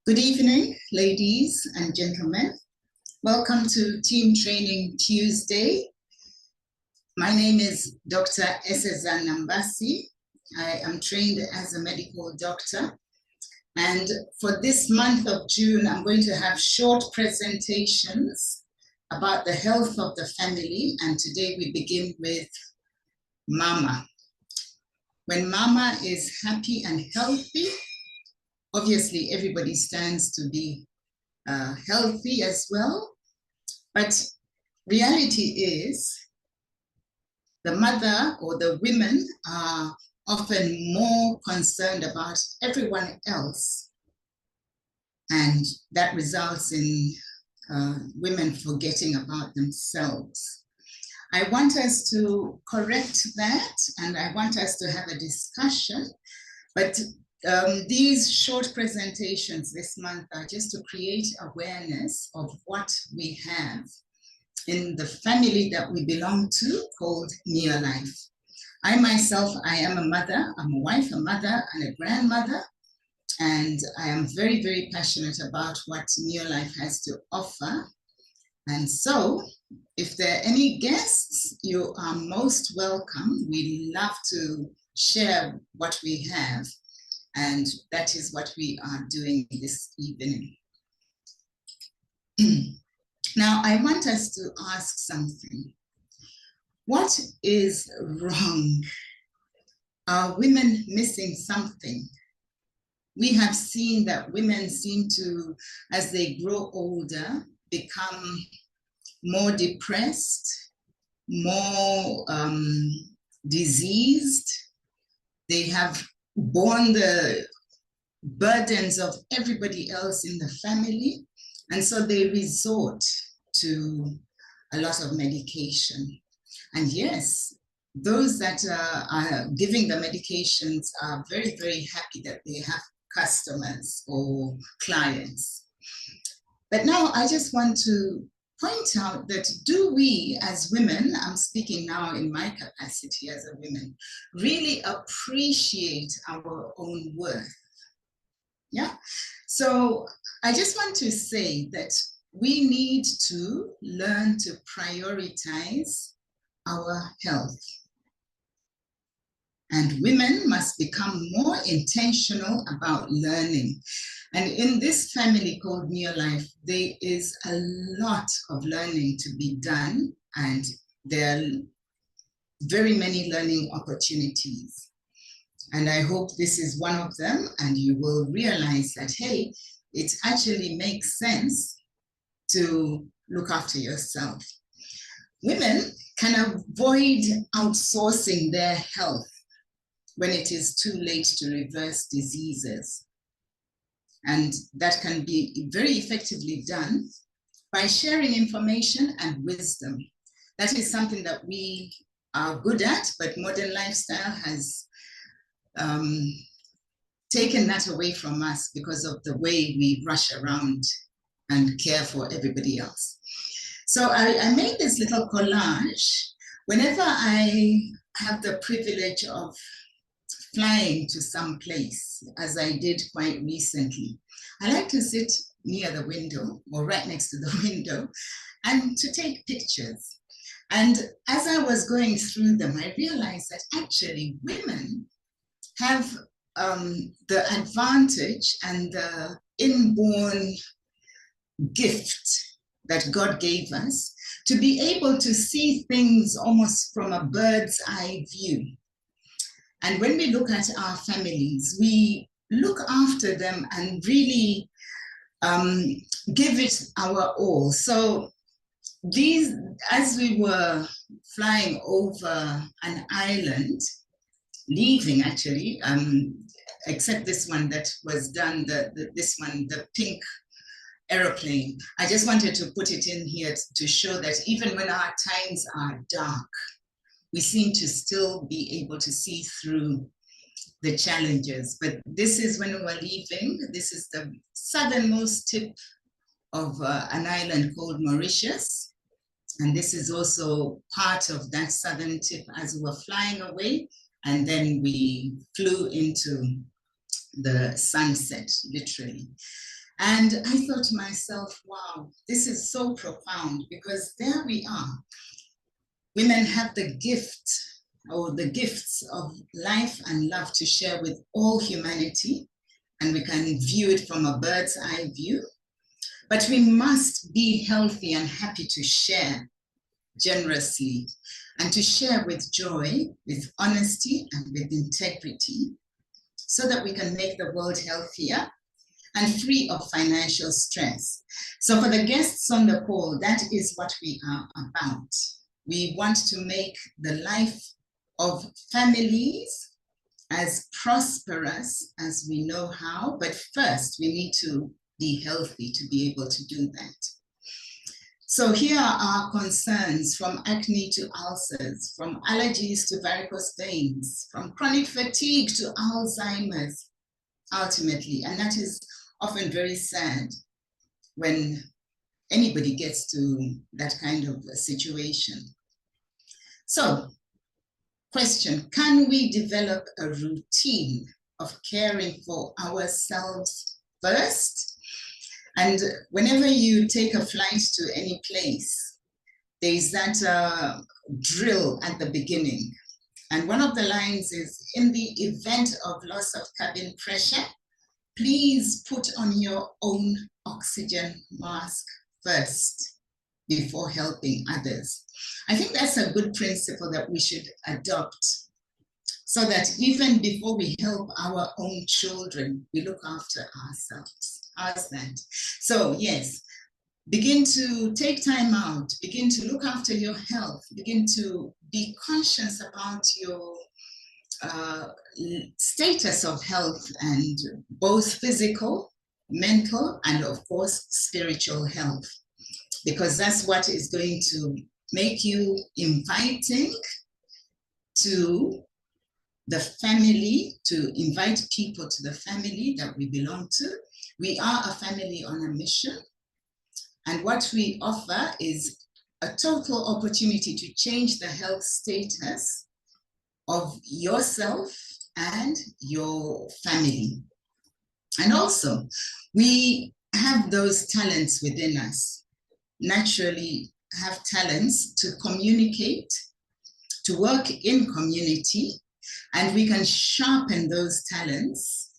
Good evening, ladies and gentlemen. Welcome to Team Training Tuesday. My name is Dr. Eseza Nambasi. I am trained as a medical doctor. And for this month of June, I'm going to have short presentations about the health of the family. And today we begin with Mama. When Mama is happy and healthy, obviously everybody stands to be healthy as well. But reality is the mother or the women are often more concerned about everyone else. And that results in women forgetting about themselves. I want us to correct that, and I want us to have a discussion. But these short presentations this month are just to create awareness of what we have in the family that we belong to called Neolife. I myself, I am a mother, I'm a wife, a mother, and a grandmother. And I am very, very passionate about what Neolife has to offer. And so, if there are any guests, you are most welcome. We love to share what we have. And that is what we are doing this evening. Now, I want us to ask something. What is wrong? Are women missing something? We have seen that women seem to, as they grow older, become more depressed, more diseased. They have borne the burdens of everybody else in the family. And so they resort to a lot of medication. And yes, those that are giving the medications are very, very happy that they have customers or clients. But now I just want to point out that do we as women, I'm speaking now in my capacity as a woman, really appreciate our own worth? Yeah. So I just want to say that we need to learn to prioritize our health. And women must become more intentional about learning. And in this family called Neolife, there is a lot of learning to be done, and there are very many learning opportunities. And I hope this is one of them, and you will realize that, hey, it actually makes sense to look after yourself. Women can avoid outsourcing their health when it is too late to reverse diseases. And that can be very effectively done by sharing information and wisdom. That is something that we are good at, but modern lifestyle has taken that away from us because of the way we rush around and care for everybody else. So I made this little collage. Whenever I have the privilege of flying to some place, as I did quite recently, I like to sit near the window or right next to the window and to take pictures. And as I was going through them, I realized that actually women have the advantage and the inborn gift that God gave us to be able to see things almost from a bird's eye view. And when we look at our families, we look after them and really give it our all. So these, as we were flying over an island, leaving actually, except this one that was done, this one, the pink aeroplane. I just wanted to put it in here to show that even when our times are dark, we seem to still be able to see through the challenges. But this is when we're leaving. This is the southernmost tip of an island called Mauritius. And this is also part of that southern tip as we were flying away. And then we flew into the sunset, literally. And I thought to myself, wow, this is so profound, because there we are. Women have the gift, or the gifts of life and love to share with all humanity, and we can view it from a bird's eye view. But we must be healthy and happy to share generously, and to share with joy, with honesty, and with integrity, so that we can make the world healthier and free of financial stress. So for the guests on the call, that is what we are about. We want to make the life of families as prosperous as we know how, but first we need to be healthy to be able to do that. So here are our concerns, from acne to ulcers, from allergies to varicose veins, from chronic fatigue to Alzheimer's, ultimately. And that is often very sad when anybody gets to that kind of a situation. So, question, can we develop a routine of caring for ourselves first? And whenever you take a flight to any place, there's that drill at the beginning. And one of the lines is, in the event of loss of cabin pressure, please put on your own oxygen mask first before helping others. I think that's a good principle that we should adopt, so that even before we help our own children, we look after ourselves. How's that? So yes, begin to take time out, begin to look after your health, begin to be conscious about your status of health, and both physical, mental, and of course, spiritual health, because that's what is going to make you inviting to the family, to invite people to the family that we belong to. We are a family on a mission, and what we offer is a total opportunity to change the health status of yourself and your family. And also, we have those talents within us, naturally have talents to communicate, to work in community, and we can sharpen those talents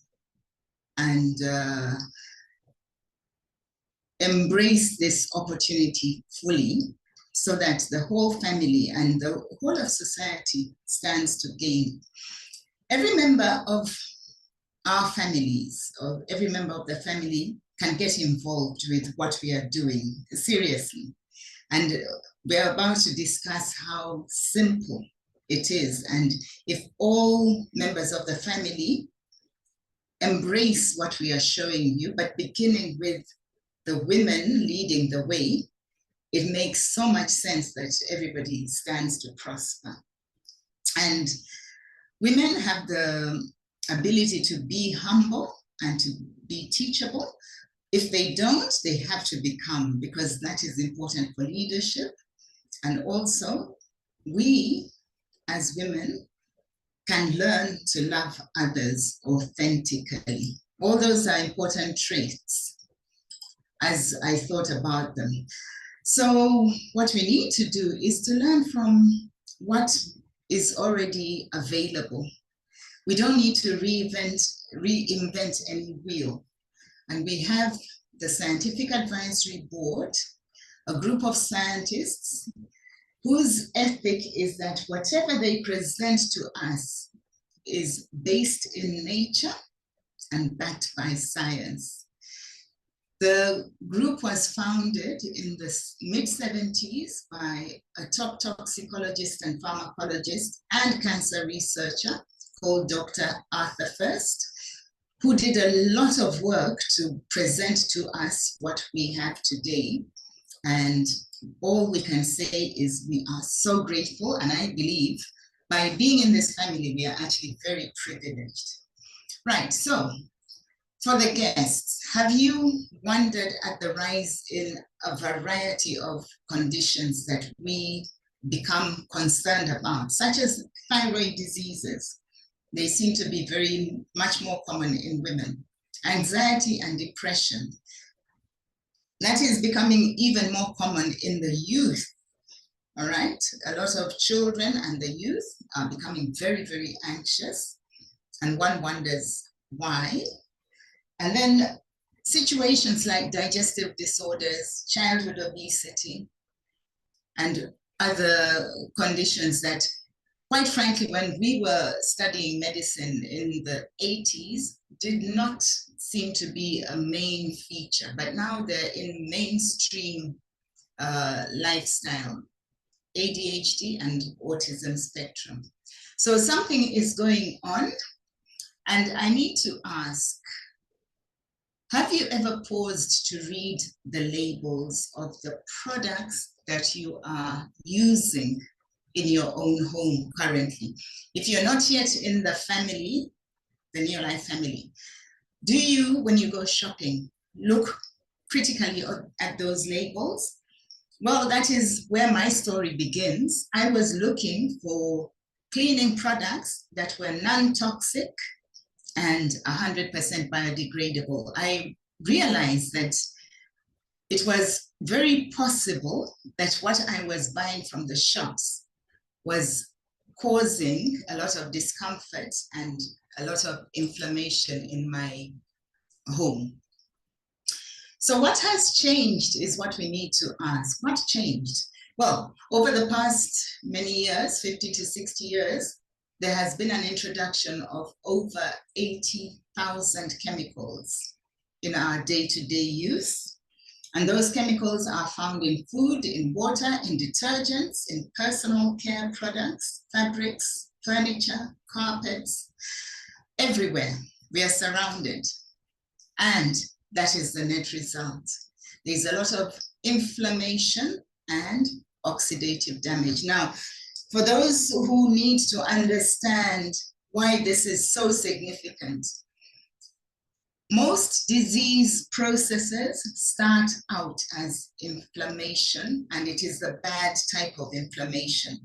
and embrace this opportunity fully, so that the whole family and the whole of society stands to gain. Every member of our families, or every member of the family, can get involved with what we are doing, seriously. And we're about to discuss how simple it is. And if all members of the family embrace what we are showing you, but beginning with the women leading the way, it makes so much sense that everybody stands to prosper. And women have the ability to be humble and to be teachable. If they don't, they have to become, because that is important for leadership. And also, we as women can learn to love others authentically. All those are important traits as I thought about them. So what we need to do is to learn from what is already available. We don't need to reinvent any wheel. And we have the Scientific Advisory Board, a group of scientists whose ethic is that whatever they present to us is based in nature and backed by science. The group was founded in the mid-70s by a top toxicologist and pharmacologist and cancer researcher called Dr. Arthur First, who did a lot of work to present to us what we have today. And all we can say is we are so grateful, and I believe by being in this family, we are actually very privileged. Right, so for the guests, have you wondered at the rise in a variety of conditions that we become concerned about, such as thyroid diseases? They seem to be very much more common in women. anxiety and depression. That is becoming even more common in the youth. All right, a lot of children and the youth are becoming very, very anxious, and one wonders why. And then situations like digestive disorders, childhood obesity, and other conditions that, quite frankly, when we were studying medicine in the 80s, did not seem to be a main feature, but now they're in mainstream lifestyle, ADHD and autism spectrum. So something is going on, and I need to ask, have you ever paused to read the labels of the products that you are using in your own home currently? If you're not yet in the family, the Neolife family, do you, when you go shopping, look critically at those labels? Well, that is where my story begins. I was looking for cleaning products that were non-toxic and 100% biodegradable. I realized that it was very possible that what I was buying from the shops was causing a lot of discomfort and a lot of inflammation in my home. So what has changed is what we need to ask. What changed? Well, over the past many years, 50 to 60 years, there has been an introduction of over 80,000 chemicals in our day-to-day use. And those chemicals are found in food, in water, in detergents, in personal care products, fabrics, furniture, carpets, everywhere. We are surrounded. And that is the net result. There's a lot of inflammation and oxidative damage. Now, for those who need to understand why this is so significant, most disease processes start out as inflammation, and it is the bad type of inflammation.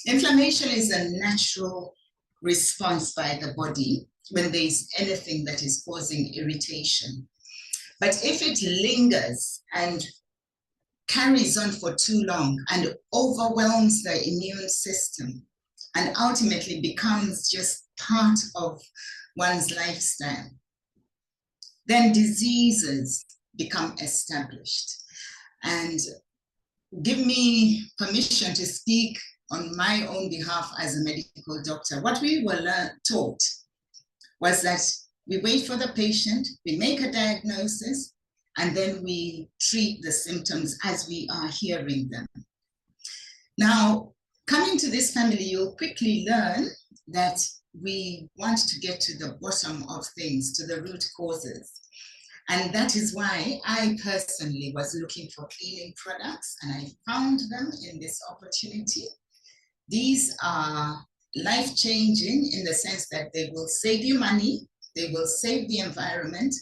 Inflammation is a natural response by the body when there's anything that is causing irritation. But if it lingers and carries on for too long and overwhelms the immune system and ultimately becomes just part of one's lifestyle, then diseases become established. And give me permission to speak on my own behalf as a medical doctor. What we were taught was that we wait for the patient, we make a diagnosis, and then we treat the symptoms as we are hearing them. Now, coming to this family, you'll quickly learn that we want to get to the bottom of things, to the root causes. And that is why I personally was looking for cleaning products, and I found them in this opportunity. These are life-changing in the sense that they will save you money, they will save the environment,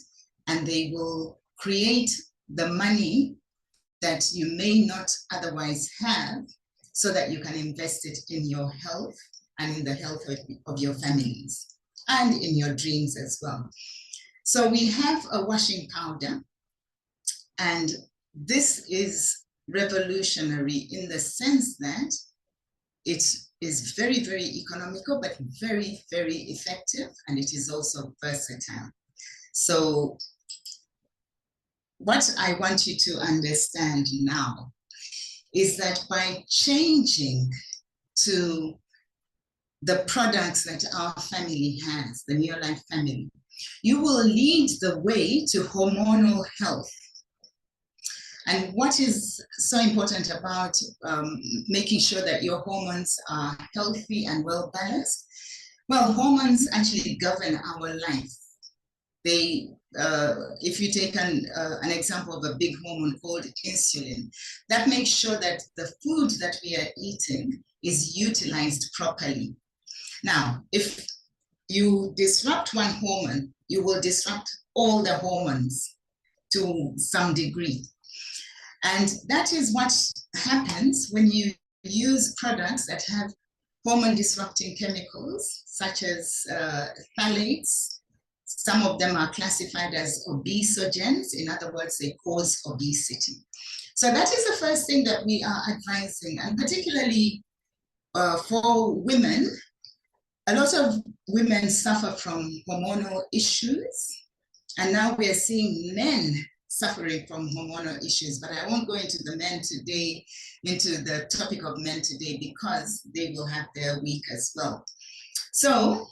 and they will create the money that you may not otherwise have, so that you can invest it in your health and in the health of your families and in your dreams as well. So we have a washing powder, and this is revolutionary in the sense that it is very, very economical, but very, very effective, and it is also versatile. So what I want you to understand now is that by changing to the products that our family has, the Neolife family, you will lead the way to hormonal health. And what is so important about making sure that your hormones are healthy and well balanced? Well, hormones actually govern our life. They, if you take an example of a big hormone called insulin, that makes sure that the food that we are eating is utilized properly. Now, if you disrupt one hormone, you will disrupt all the hormones to some degree. And that is what happens when you use products that have hormone disrupting chemicals, such as phthalates, Some of them are classified as obesogens. In other words, they cause obesity. So that is the first thing that we are advising, and particularly for women. A lot of women suffer from hormonal issues, and now we are seeing men suffering from hormonal issues, but I won't go into the topic of men today, because they will have their week as well. So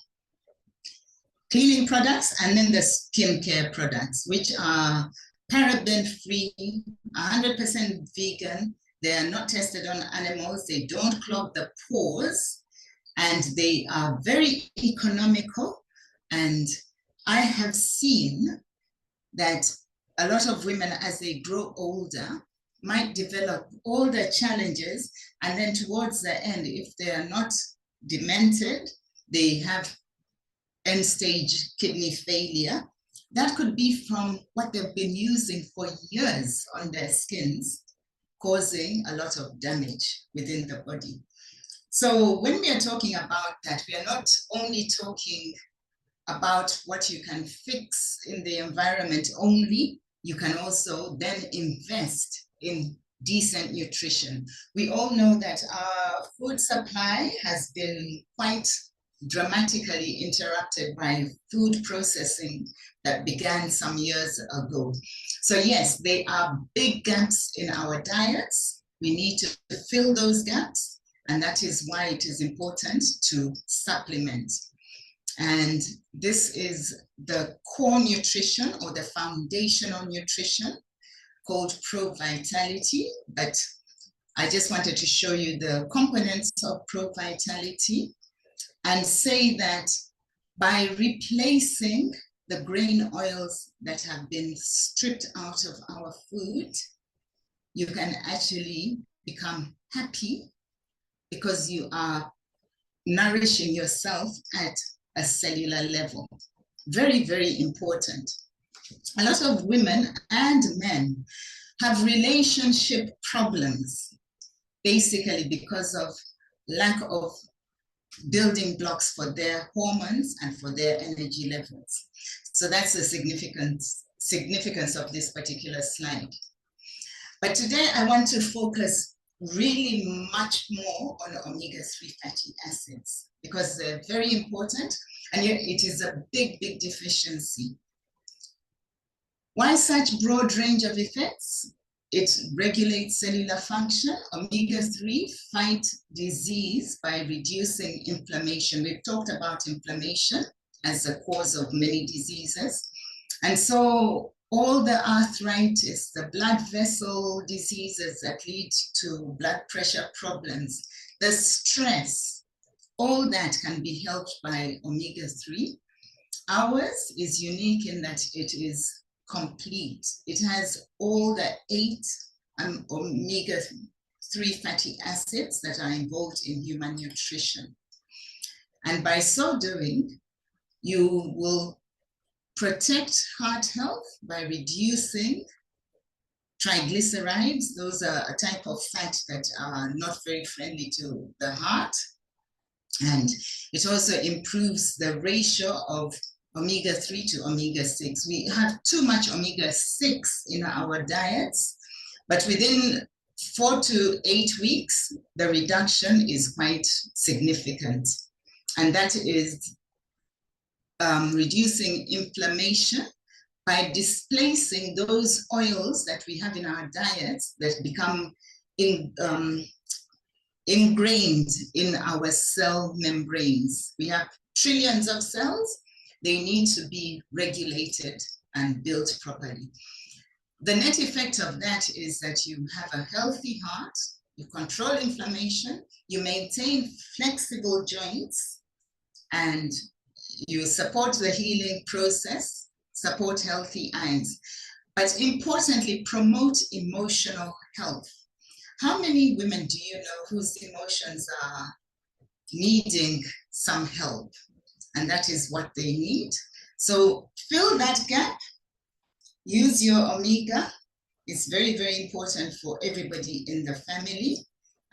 cleaning products, and then the skincare products, which are paraben-free, 100% vegan. They are not tested on animals. They don't clog the pores, and they are very economical. And I have seen that a lot of women, as they grow older, might develop all the challenges, and then towards the end, if they are not demented, they have end-stage kidney failure. That could be from what they've been using for years on their skins, causing a lot of damage within the body. So when we are talking about that, we are not only talking about what you can fix in the environment only. You can also then invest in decent nutrition. We all know that our food supply has been quite dramatically interrupted by food processing that began some years ago. So yes, there are big gaps in our diets. We need to fill those gaps, and that is why it is important to supplement. And this is the core nutrition, or the foundational nutrition, called Pro Vitality. But I just wanted to show you the components of Pro Vitality, and say that by replacing the grain oils that have been stripped out of our food, you can actually become happy, because you are nourishing yourself at a cellular level. Very, very important. A lot of women and men have relationship problems, basically because of lack of building blocks for their hormones and for their energy levels. So that's the significance of this particular slide. But today I want to focus really much more on omega-3 fatty acids, because they're very important, and yet it is a big, big deficiency. Why such broad range of effects? It regulates cellular function. Omega-3 fight disease by reducing inflammation. We've talked about inflammation as the cause of many diseases. And so all the arthritis, the blood vessel diseases that lead to blood pressure problems, the stress, all that can be helped by omega-3. Ours is unique in that it is complete. It has all the 8 omega-3 fatty acids that are involved in human nutrition. And by so doing, you will protect heart health by reducing triglycerides. Those are a type of fat that are not very friendly to the heart. And it also improves the ratio of omega-3 to omega-6. We have too much omega-6 in our diets, but within 4 to 8 weeks, the reduction is quite significant. And that is reducing inflammation by displacing those oils that we have in our diets that become ingrained in our cell membranes. We have trillions of cells. They need to be regulated and built properly. The net effect of that is that you have a healthy heart, you control inflammation, you maintain flexible joints, and you support the healing process, support healthy eyes, but importantly, promote emotional health. How many women do you know whose emotions are needing some help? And that is what they need. So fill that gap, use your omega. It's very, very important for everybody in the family.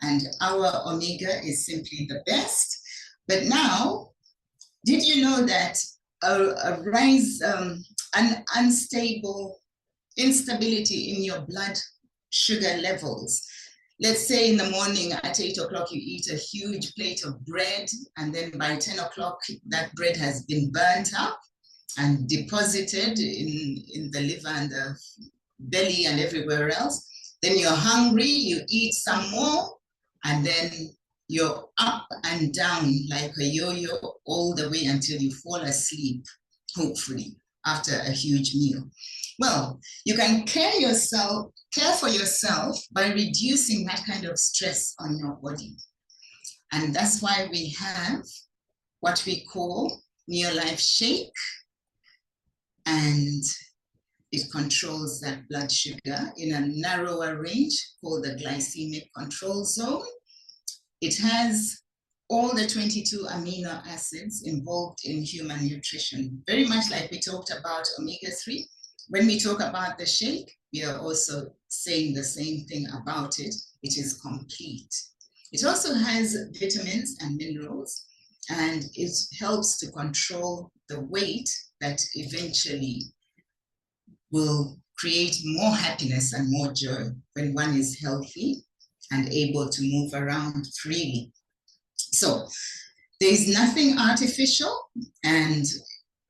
And our omega is simply the best. But now, did you know that a rise, an instability in your blood sugar levels. Let's say in the morning at 8 o'clock, you eat a huge plate of bread, and then by 10 o'clock, that bread has been burnt up and deposited in the liver and the belly and everywhere else. Then you're hungry, you eat some more, and then you're up and down like a yo-yo all the way until you fall asleep, hopefully, after a huge meal. Well, you can care for yourself by reducing that kind of stress on your body. And that's why we have what we call Neolife Shake, and it controls that blood sugar in a narrower range called the glycemic control zone. It has all the 22 amino acids involved in human nutrition, very much like we talked about omega-3. When we talk about the shake, we are also saying the same thing about it. It is complete. It also has vitamins and minerals, and it helps to control the weight that eventually will create more happiness and more joy when one is healthy and able to move around freely. So there's nothing artificial, and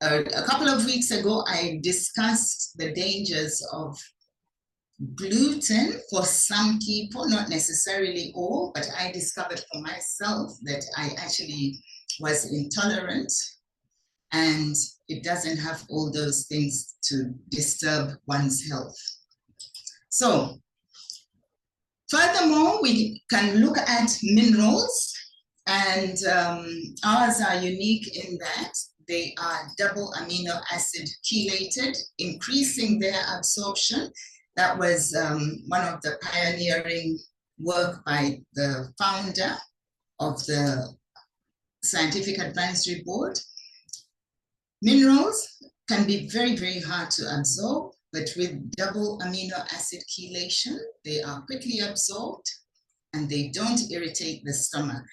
a couple of weeks ago, I discussed the dangers of gluten for some people, not necessarily all, but I discovered for myself that I actually was intolerant, and it doesn't have all those things to disturb one's health. So, furthermore, we can look at minerals, and ours are unique in that they are double amino acid chelated, increasing their absorption. That was one of the pioneering work by the founder of the Scientific Advisory Board. Minerals can be very, very hard to absorb, but with double amino acid chelation, they are quickly absorbed and they don't irritate the stomach.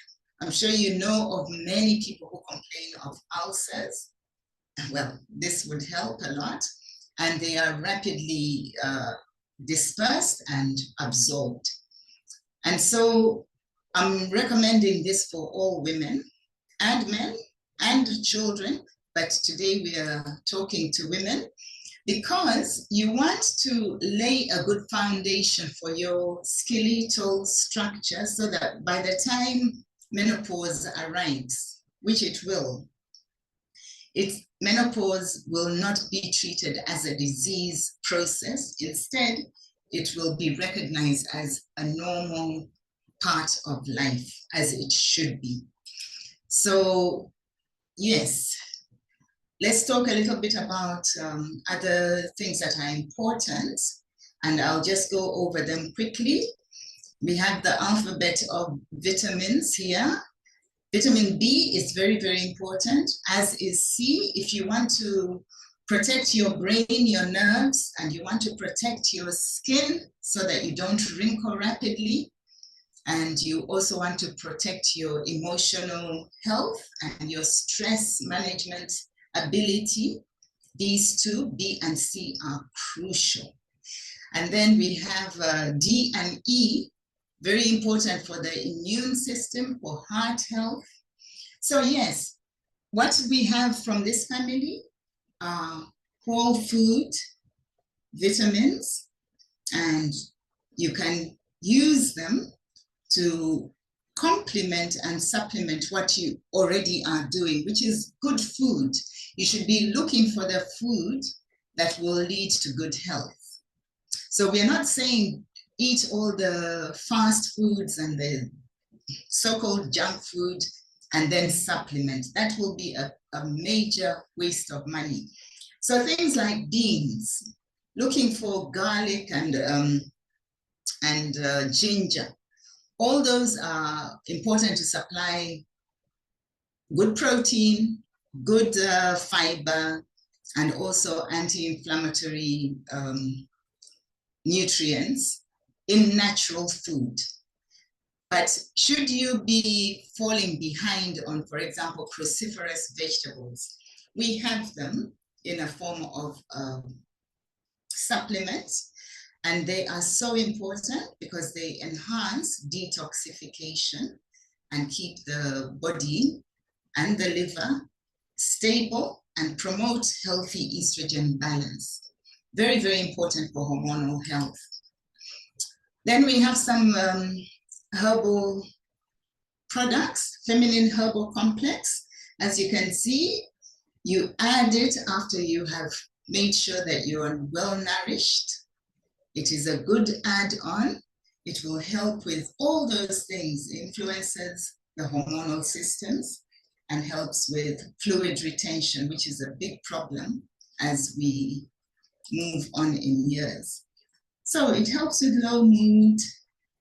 I'm sure you know of many people who complain of ulcers. Well, this would help a lot, and they are rapidly dispersed and absorbed. And so I'm recommending this for all women and men and children, but today we are talking to women because you want to lay a good foundation for your skeletal structure so that by the time menopause arrives, which it will, menopause will not be treated as a disease process. Instead, it will be recognized as a normal part of life, as it should be. So, yes, let's talk a little bit about other things that are important, and I'll just go over them quickly. We have the alphabet of vitamins here. Vitamin B is very, very important, as is C. If you want to protect your brain, your nerves, and you want to protect your skin so that you don't wrinkle rapidly, and you also want to protect your emotional health and your stress management ability, these two, B and C, are crucial. And then we have D and E, very important for the immune system, for heart health. So yes, what we have from this family are whole food vitamins, and you can use them to complement and supplement what you already are doing, which is good food. You should be looking for the food that will lead to good health. So we are not saying eat all the fast foods and the so-called junk food and then supplement. That will be a major waste of money. So things like beans, looking for garlic and ginger. All those are important to supply good protein, good fiber, and also anti-inflammatory nutrients in natural food. But should you be falling behind on, for example, cruciferous vegetables, we have them in a form of supplements, and they are so important because they enhance detoxification and keep the body and the liver stable and promote healthy estrogen balance. Very, very important for hormonal health. Then we have some herbal products, feminine herbal complex. As you can see, you add it after you have made sure that you are well nourished. It is a good add-on. It will help with all those things, influences the hormonal systems, and helps with fluid retention, which is a big problem as we move on in years. So it helps with low mood,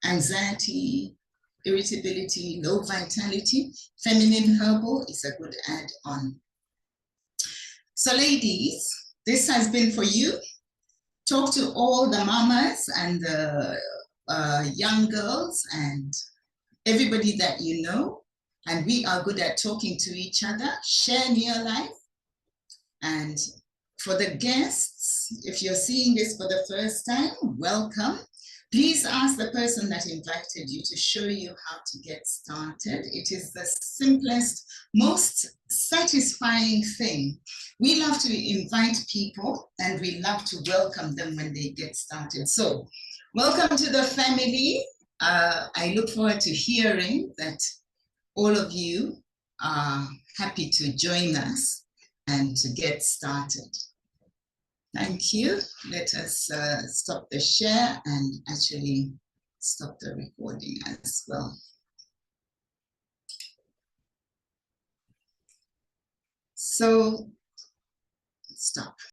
anxiety, irritability, low vitality. Feminine herbal is a good add-on. So ladies, this has been for you. Talk to all the mamas and the young girls and everybody that you know. And we are good at talking to each other. Share near life. And for the guests, if you're seeing this for the first time, welcome. Please ask the person that invited you to show you how to get started. It is the simplest, most satisfying thing. We love to invite people and we love to welcome them when they get started. So welcome to the family. I look forward to hearing that all of you are happy to join us and to get started. Thank you. Let us stop the share and actually stop the recording as well. So, stop.